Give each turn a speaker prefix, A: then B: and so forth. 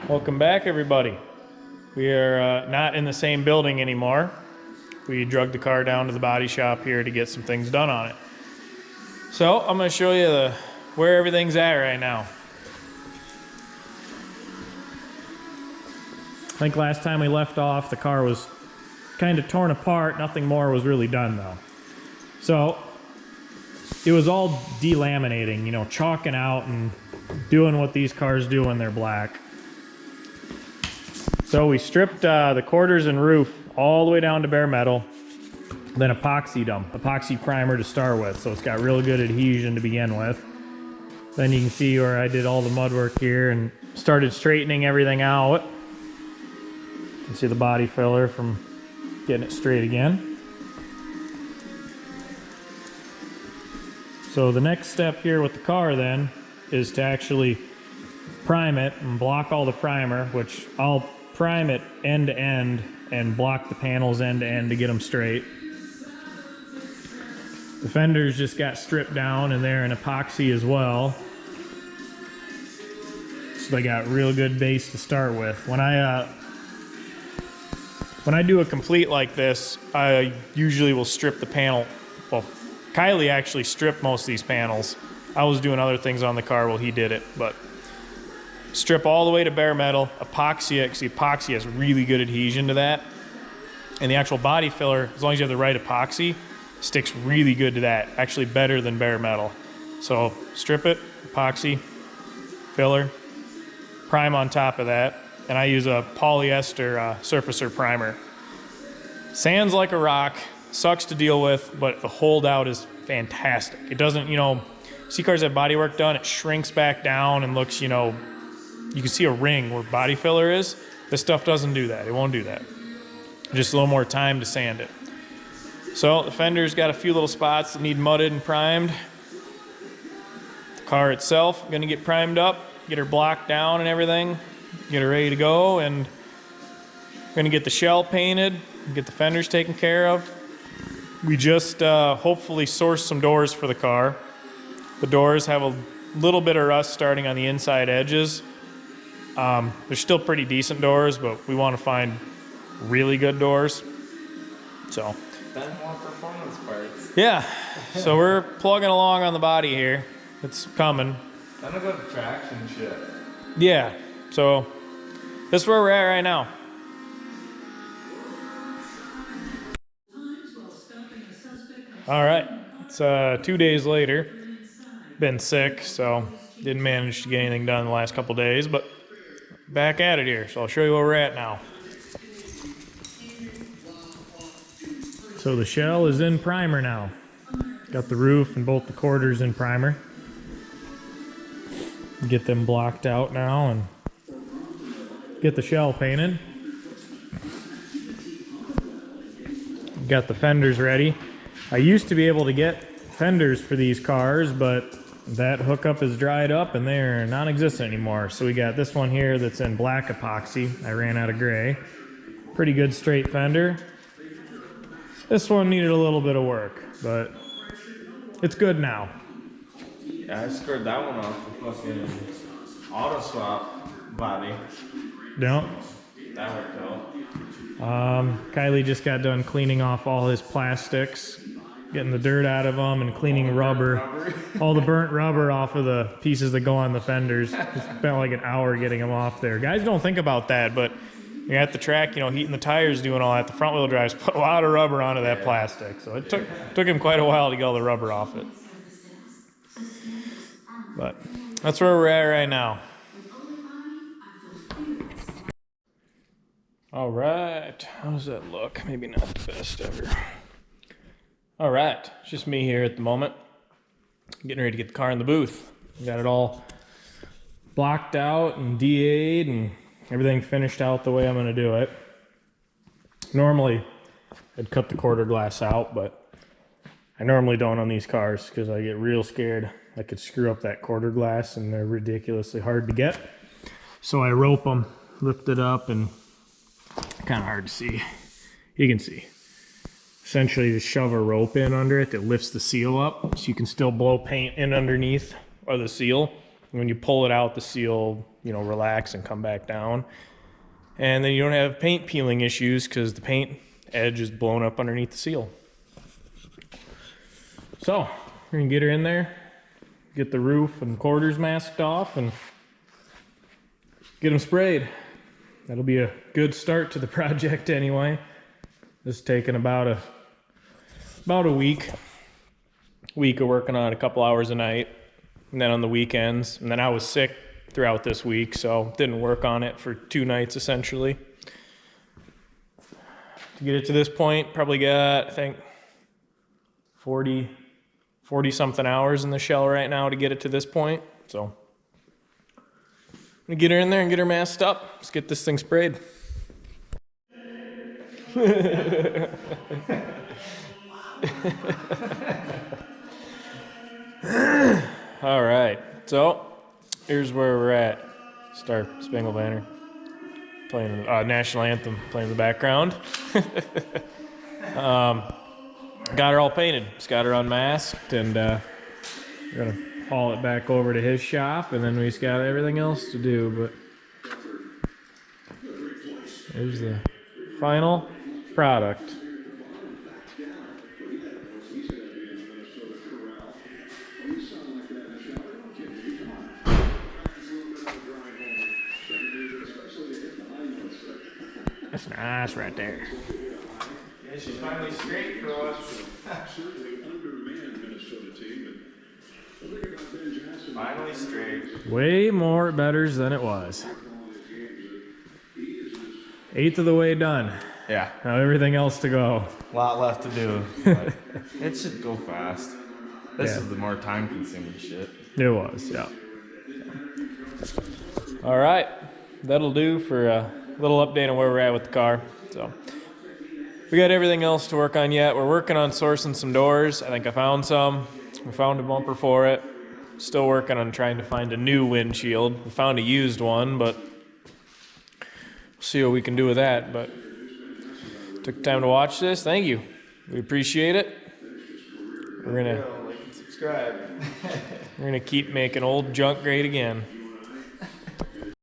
A: Welcome back, everybody. We are not in the same building anymore. We drug the car down to the body shop here to get some things done on it. So I'm going to show you where everything's at right now. I think last time we left off, the car was kind of torn apart. Nothing more was really done though. So it was all delaminating, you know, chalking out and doing what these cars do when they're black. So we stripped the quarters and roof all the way down to bare metal, then epoxied them, epoxy primer to start with, so it's got real good adhesion to begin with. Then you can see where I did all the mud work here and started straightening everything out. You can see the body filler from getting it straight again. So the next step here with the car then is to actually prime it and block all the primer, which I'll prime it end to end and block the panels end to end to get them straight. The fenders just got stripped down and they're in epoxy as well. So they got real good base to start with. When I do a complete like this, I usually will strip the panel. Well, Kylie actually stripped most of these panels. I was doing other things on the car while he did it, but strip all the way to bare metal, epoxy it, because the epoxy has really good adhesion to that. And the actual body filler, as long as you have the right epoxy, sticks really good to that, actually better than bare metal. So strip it, epoxy, filler, prime on top of that, and I use a polyester surfacer primer. Sands like a rock, sucks to deal with, but the holdout is fantastic. It doesn't, you know, see cars have body work done, it shrinks back down and looks, you know, you can see a ring where body filler is. This stuff doesn't do that. It won't do that. Just a little more time to sand it. So the fender's got a few little spots that need mudded and primed. The car itself, gonna get primed up, get her blocked down and everything, get her ready to go, and gonna get the shell painted, get the fenders taken care of. We just hopefully sourced some doors for the car. The doors have a little bit of rust starting on the inside edges. They're still pretty decent doors, but we want to find really good doors. So
B: Then more performance parts.
A: yeah, so we're plugging along on the body here. It's coming.
B: Then I'll go to traction shit.
A: Yeah, so this is where we're at right now. All right, it's 2 days later. Been sick, so didn't manage to get anything done the last couple days, but back at it here. So I'll show you where we're at now. So the shell is in primer now. Got the roof and both the quarters in primer. Get them blocked out now and get the shell painted. Got the fenders ready. I used to be able to get fenders for these cars, but that hookup is dried up and they're non-existent anymore. So we got this one here that's in black epoxy. I ran out of gray. Pretty good straight fender. This one needed a little bit of work, but it's good now.
B: Yeah, I scored that one off with fucking auto swap body.
A: No.
B: That worked out.
A: Kylie just got done cleaning off all his plastics, getting the dirt out of them and cleaning rubber. All the burnt rubber off of the pieces that go on the fenders. It's spent like an hour getting them off there. Guys don't think about that, but you're at the track, you know, heating the tires, doing all that. The front wheel drives put a lot of rubber onto that plastic. So it took him quite a while to get all the rubber off it. But that's where we're at right now. All right, how does that look? Maybe not the best ever. All right, it's just me here at the moment. Getting ready to get the car in the booth. Got it all blocked out and DA'd and everything finished out the way I'm gonna do it. Normally, I'd cut the quarter glass out, but I normally don't on these cars because I get real scared I could screw up that quarter glass and they're ridiculously hard to get. So I rope them, lift it up, and kind of hard to see. You can see. Essentially just shove a rope in under it that lifts the seal up so you can still blow paint in underneath or the seal When you pull it out, the seal, you know, relax and come back down. And then you don't have paint peeling issues because the paint edge is blown up underneath the seal. So we're gonna get her in there, get the roof and quarters masked off, and get them sprayed. That'll be a good start to the project anyway. This is taking about a week of working on it, a couple hours a night, and then on the weekends. And then I was sick throughout this week, so didn't work on it for 2 nights essentially. To get it to this point, probably got, I think, 40 something hours in the shell right now to get it to this point. So I'm gonna get her in there and get her masked up. Let's get this thing sprayed. All right, so here's where we're at. Star Spangled Banner, playing national anthem, playing in the background. Got her all painted. Just got her unmasked, and we're gonna haul it back over to his shop, and then we just got everything else to do. But here's the final product. That's nice right there.
B: Yeah, she's finally straight for us. Finally straight.
A: Way more betters than it was. 1/8 of the way done.
B: Yeah.
A: Now everything else to go.
B: A lot left to do. But it should go fast. This is the more time consuming shit.
A: It was, yeah. All right. That'll do for a little update on where we're at with the car. So we got everything else to work on yet. We're working on sourcing some doors. I think I found some. We found a bumper for it. Still working on trying to find a new windshield. We found a used one, but we'll see what we can do with that. But took time to watch this. Thank you. We appreciate it. We're gonna
B: Like and subscribe.
A: keep making old junk great again.